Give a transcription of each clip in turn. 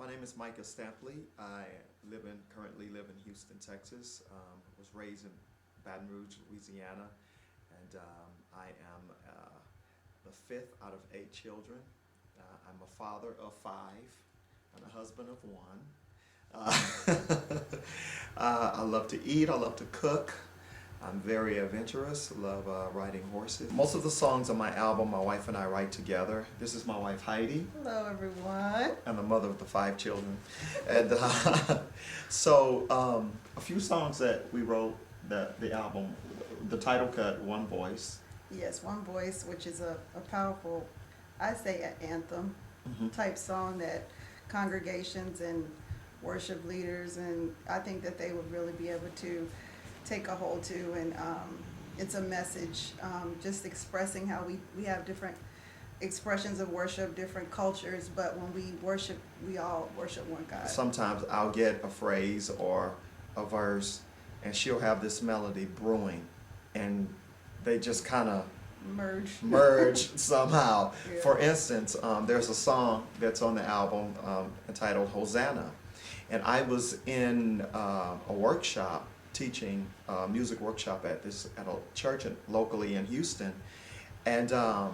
My name is Micah Stampley. I currently live in Houston, Texas. Was raised in Baton Rouge, Louisiana, and I am the fifth out of 8 children. I'm a father of 5 and a husband of 1. I love to eat. I love to cook. I'm very adventurous. Love riding horses. Most of the songs on my album, my wife and I write together. This is my wife Heidi. Hello, everyone. I'm the mother of the 5 children. And a few songs that we wrote, the album, the title cut, One Voice. Yes, One Voice, which is a powerful, I say an anthem type song that congregations and worship leaders, and I think that they would really be able to take a hold to, and it's a message, just expressing how we have different expressions of worship, different cultures, but when we worship, we all worship one God. Sometimes I'll get a phrase or a verse, and she'll have this melody brewing, and they just kind of merge somehow. Yeah. For instance, there's a song that's on the album entitled Hosanna, and I was in a workshop teaching music workshop at a church locally in Houston, and I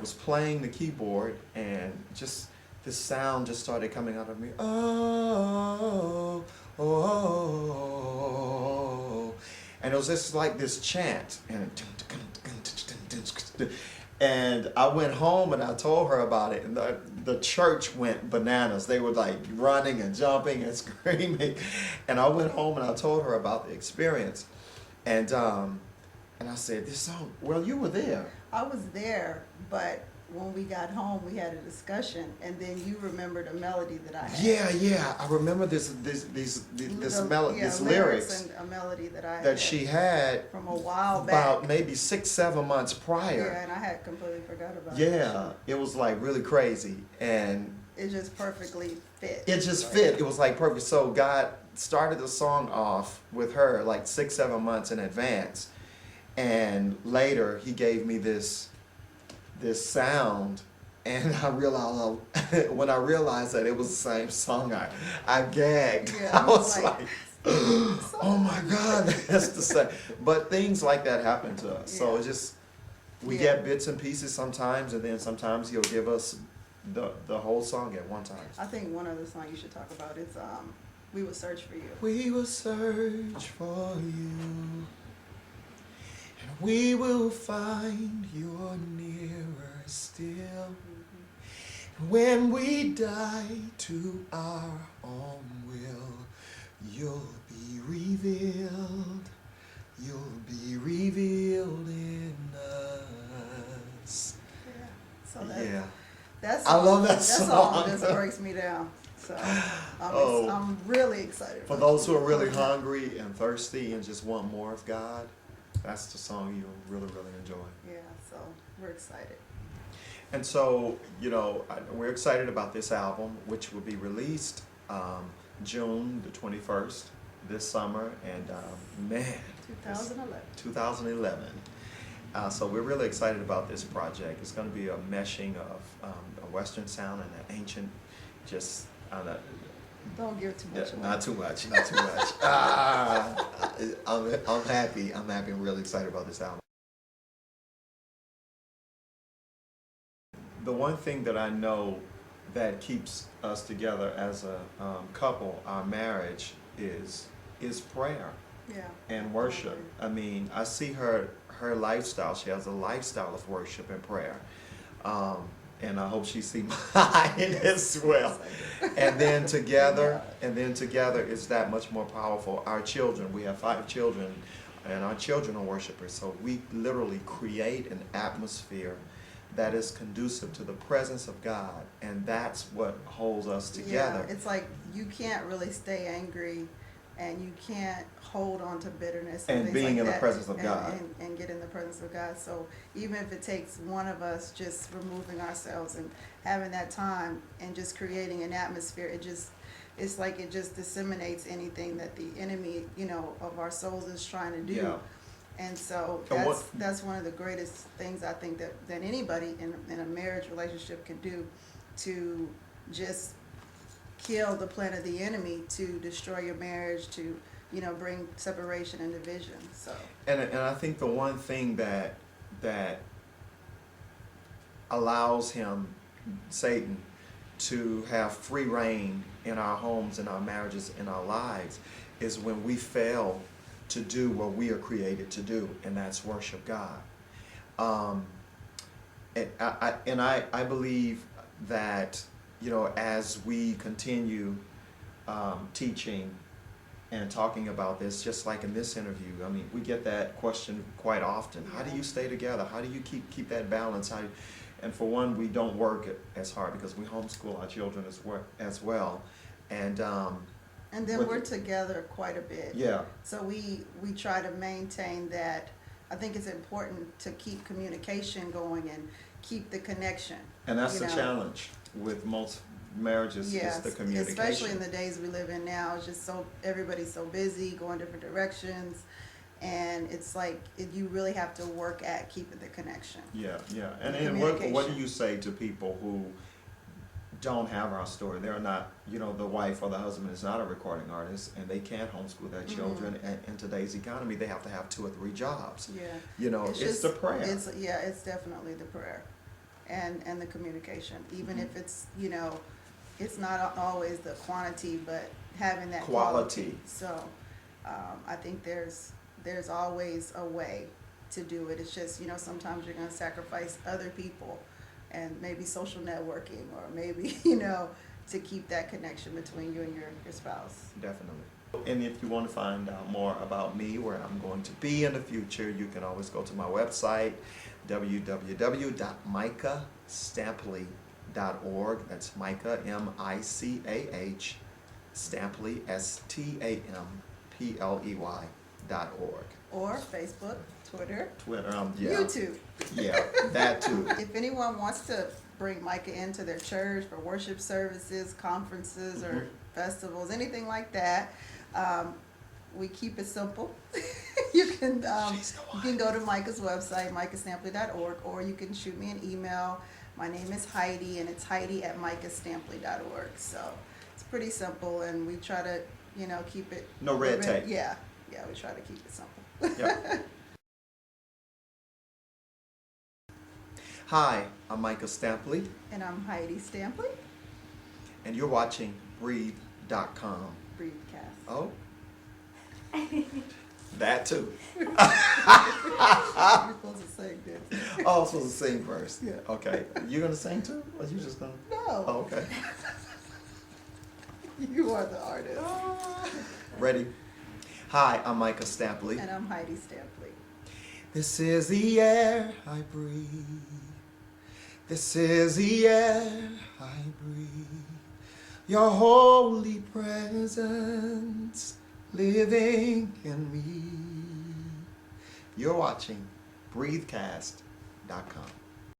was playing the keyboard, and just this sound just started coming out of me. Oh, oh, oh, and it was just like this chant, and I went home and I told her about it, and the church went bananas. They were like running and jumping and screaming, and I went home and I told her about the experience, and I said, this song, well, you were there. I was there, but when we got home, we had a discussion, and then you remembered a melody that I had. Yeah, I remember this melody, this lyrics and a melody that I that had she had from a while about back. maybe 6-7 months prior. Yeah, and I had completely forgot about it. Yeah, it was like really crazy, and It just perfectly fit. it just fit. It was like perfect. So God started the song off with her like 6-7 months in advance, and later He gave me this sound, and I realized when I realized that it was the same song, I gagged. Yeah, I was like, oh my God, that's the same. But things like that happen to us. So Yeah. it's just we get bits and pieces sometimes, and then sometimes He'll give us the whole song at one time. I think one other song you should talk about is We Will Search for You. We will search for you, and we will find You're nearer still. When we die to our own will, You'll be revealed. You'll be revealed in us. Yeah. So Yeah. that I love that That song. song just breaks me down. So Oh. I'm really excited. For about those it. who are really hungry and thirsty and just want more of God, that's the song you'll really, really enjoy. Yeah, so we're excited. And so, we're excited about this album, which will be released June the 21st this summer, and man, 2011. So we're really excited about this project. It's going to be a meshing of a Western sound and an ancient, just Don't give too much away. not too much. I'm happy. I'm really excited about this album. The one thing that I know that keeps us together as a couple, our marriage, is prayer Yeah. and worship. I mean, I see her lifestyle. She has a lifestyle of worship and prayer. And I hope she sees mine as well. And then together it's that much more powerful. Our children, we have 5 children, and our children are worshipers. So we literally create an atmosphere that is conducive to the presence of God, and that's what holds us together. Yeah, it's like you can't really stay angry, and you can't hold on to bitterness And things being like in the that, presence of God. and get in the presence of God. So even if it takes one of us just removing ourselves and having that time and just creating an atmosphere, it's like it just disseminates anything that the enemy, of our souls is trying to do. Yeah. And so And that's one of the greatest things I think that anybody in a marriage relationship can do, to just kill the plan of the enemy to destroy your marriage, to, you know, bring separation and division. So. And I think the one thing that allows him, Satan, to have free reign in our homes, in our marriages, in our lives, is when we fail to do what we are created to do, and that's worship God. And I believe that, you know, as we continue teaching and talking about this, just like in this interview, I mean, we get that question quite often. How do you stay together? How do you keep that balance? And for one, we don't work as hard because we homeschool our children as well. And then we're together quite a bit. Yeah. So we try to maintain that. I think it's important to keep communication going and keep the connection. And that's the challenge with most marriages, is the communication. Especially in the days we live in now. It's just everybody's so busy, going different directions. And it's like you really have to work at keeping the connection. Yeah. And what do you say to people who don't have our story? They're not, you know, the wife or the husband is not a recording artist, and they can't homeschool their children. Mm-hmm. And in today's economy, they have to have 2 or 3 jobs. Yeah. You know, it's the prayer. It's definitely the prayer and the communication. Even if it's, you know, it's not always the quantity, but having that quality. So I think there's always a way to do it. It's just, you know, sometimes you're going to sacrifice other people and maybe social networking, or maybe, you know, to keep that connection between you and your spouse. Definitely. And if you want to find out more about me, where I'm going to be in the future, you can always go to my website, www.micahstampley.org. That's Micah, M-I-C-A-H, Stampley, STAMPLEY.org. Or Facebook, Twitter, yeah. YouTube. Yeah, that too. If anyone wants to bring Micah into their church for worship services, conferences, or festivals, anything like that, we keep it simple. You can go to Micah's website, micahstampley.org, or you can shoot me an email. My name is Heidi, and it's Heidi@micahstampley.org. So it's pretty simple, and we try to, you know, keep it. No red tape. Yeah, we try to keep it simple. Yep. Hi, I'm Micah Stampley. And I'm Heidi Stampley. And you're watching Breathe.com. Breathecast. Oh? That too. You're supposed to sing this. Oh, I'm supposed to sing first. Yeah. Okay. You gonna sing too? Or you just gonna? No. Oh, okay. You are the artist. Ready? Hi, I'm Micah Stampley. And I'm Heidi Stampley. This is the air I breathe. This is the air I breathe. Your holy presence living in me. You're watching Breathecast.com.